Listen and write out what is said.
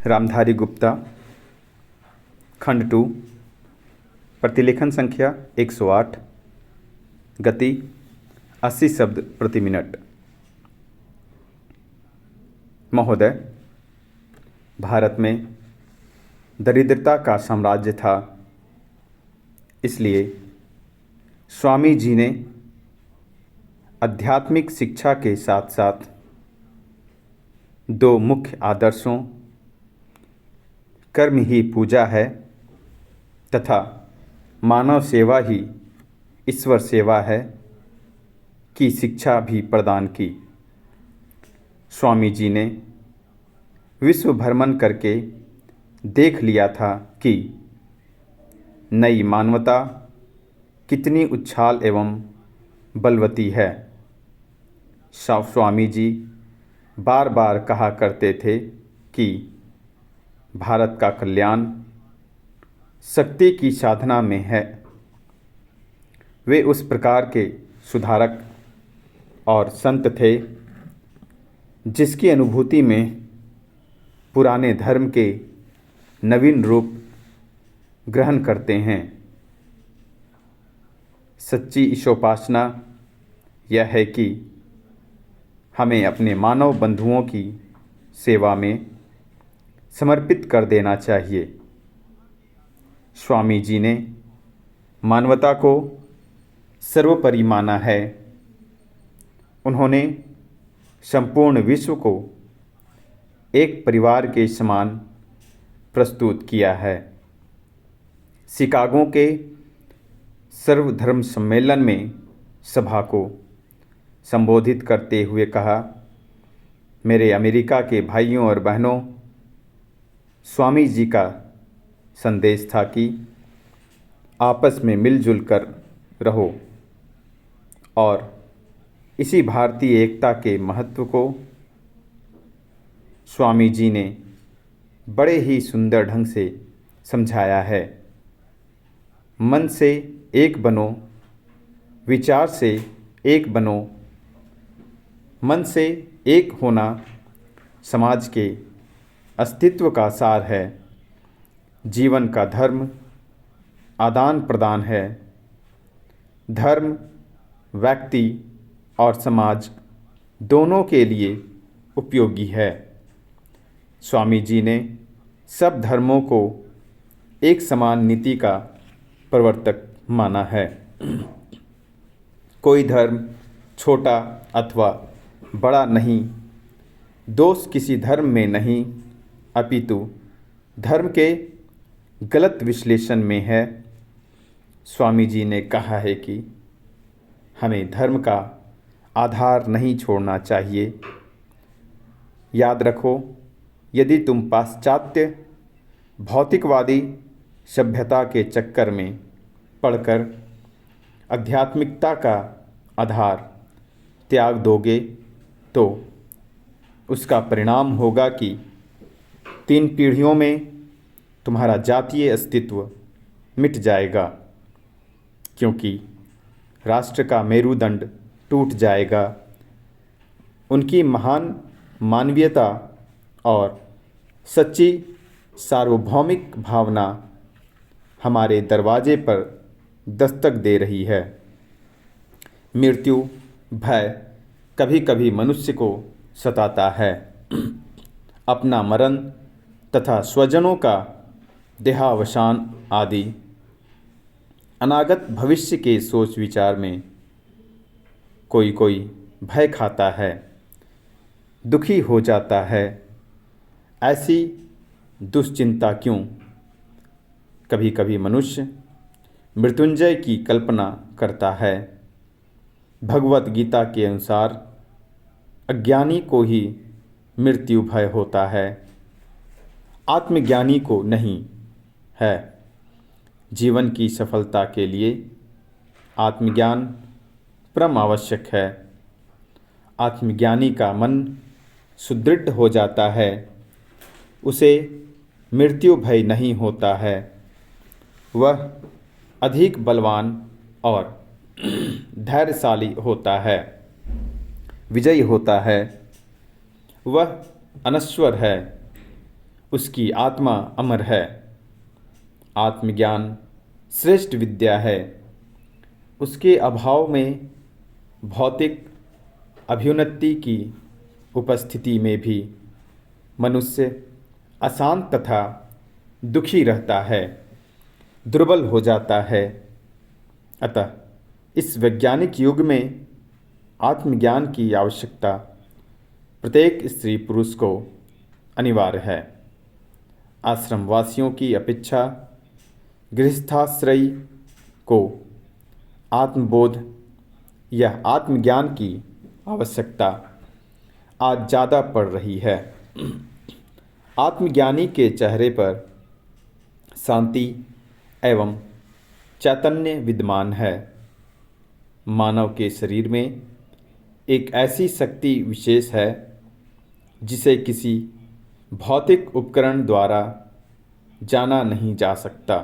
रामधारी गुप्ता, खंड 2, प्रतिलेखन संख्या 108, गति 80 शब्द प्रति मिनट। महोदय, भारत में दरिद्रता का साम्राज्य था, इसलिए स्वामी जी ने आध्यात्मिक शिक्षा के साथ साथ दो मुख्य आदर्शों कर्म ही पूजा है तथा मानव सेवा ही ईश्वर सेवा है की शिक्षा भी प्रदान की। स्वामी जी ने विश्व भ्रमण करके देख लिया था कि नई मानवता कितनी उच्छाल एवं बलवती है। स्वामी जी बार बार कहा करते थे कि भारत का कल्याण शक्ति की साधना में है। वे उस प्रकार के सुधारक और संत थे जिसकी अनुभूति में पुराने धर्म के नवीन रूप ग्रहण करते हैं। सच्ची ईशोपासना यह है कि हमें अपने मानव बंधुओं की सेवा में समर्पित कर देना चाहिए। स्वामी जी ने मानवता को सर्वोपरि माना है। उन्होंने संपूर्ण विश्व को एक परिवार के समान प्रस्तुत किया है। शिकागो के सर्वधर्म सम्मेलन में सभा को संबोधित करते हुए कहा, मेरे अमेरिका के भाइयों और बहनों, स्वामी जी का संदेश था कि आपस में मिलजुल कर रहो और इसी भारतीय एकता के महत्व को स्वामी जी ने बड़े ही सुंदर ढंग से समझाया है। मन से एक बनो, विचार से एक बनो। मन से एक होना समाज के अस्तित्व का सार है। जीवन का धर्म आदान प्रदान है। धर्म व्यक्ति और समाज दोनों के लिए उपयोगी है। स्वामी जी ने सब धर्मों को एक समान नीति का प्रवर्तक माना है। कोई धर्म छोटा अथवा बड़ा नहीं, दोष किसी धर्म में नहीं, अपितु धर्म के गलत विश्लेषण में है। स्वामी जी ने कहा है कि हमें धर्म का आधार नहीं छोड़ना चाहिए। याद रखो, यदि तुम पाश्चात्य भौतिकवादी सभ्यता के चक्कर में पड़कर आध्यात्मिकता का आधार त्याग दोगे तो उसका परिणाम होगा कि 3 पीढ़ियों में तुम्हारा जातीय अस्तित्व मिट जाएगा, क्योंकि राष्ट्र का मेरुदंड टूट जाएगा। उनकी महान मानवीयता और सच्ची सार्वभौमिक भावना हमारे दरवाजे पर दस्तक दे रही है। मृत्यु भय कभी कभी मनुष्य को सताता है। अपना मरण तथा स्वजनों का देहावसान आदि अनागत भविष्य के सोच विचार में कोई कोई भय खाता है, दुखी हो जाता है। ऐसी दुश्चिंता क्यों? कभी कभी मनुष्य मृत्युंजय की कल्पना करता है। भगवत गीता के अनुसार अज्ञानी को ही मृत्यु भय होता है, आत्मज्ञानी को नहीं है। जीवन की सफलता के लिए आत्मज्ञान परम आवश्यक है। आत्मज्ञानी का मन सुदृढ़ हो जाता है, उसे मृत्यु भय नहीं होता है। वह अधिक बलवान और धैर्यशाली होता है, विजयी होता है। वह अनश्वर है, उसकी आत्मा अमर है। आत्मज्ञान श्रेष्ठ विद्या है। उसके अभाव में भौतिक अभ्युन्नति की उपस्थिति में भी मनुष्य अशांत तथा दुखी रहता है, दुर्बल हो जाता है। अतः इस वैज्ञानिक युग में आत्मज्ञान की आवश्यकता प्रत्येक स्त्री पुरुष को अनिवार्य है। आश्रमवासियों की अपेक्षा गृहस्थाश्रयी को आत्मबोध या आत्मज्ञान की आवश्यकता आज ज़्यादा पड़ रही है। आत्मज्ञानी के चेहरे पर शांति एवं चैतन्य विद्यमान है। मानव के शरीर में एक ऐसी शक्ति विशेष है जिसे किसी भौतिक उपकरण द्वारा जाना नहीं जा सकता।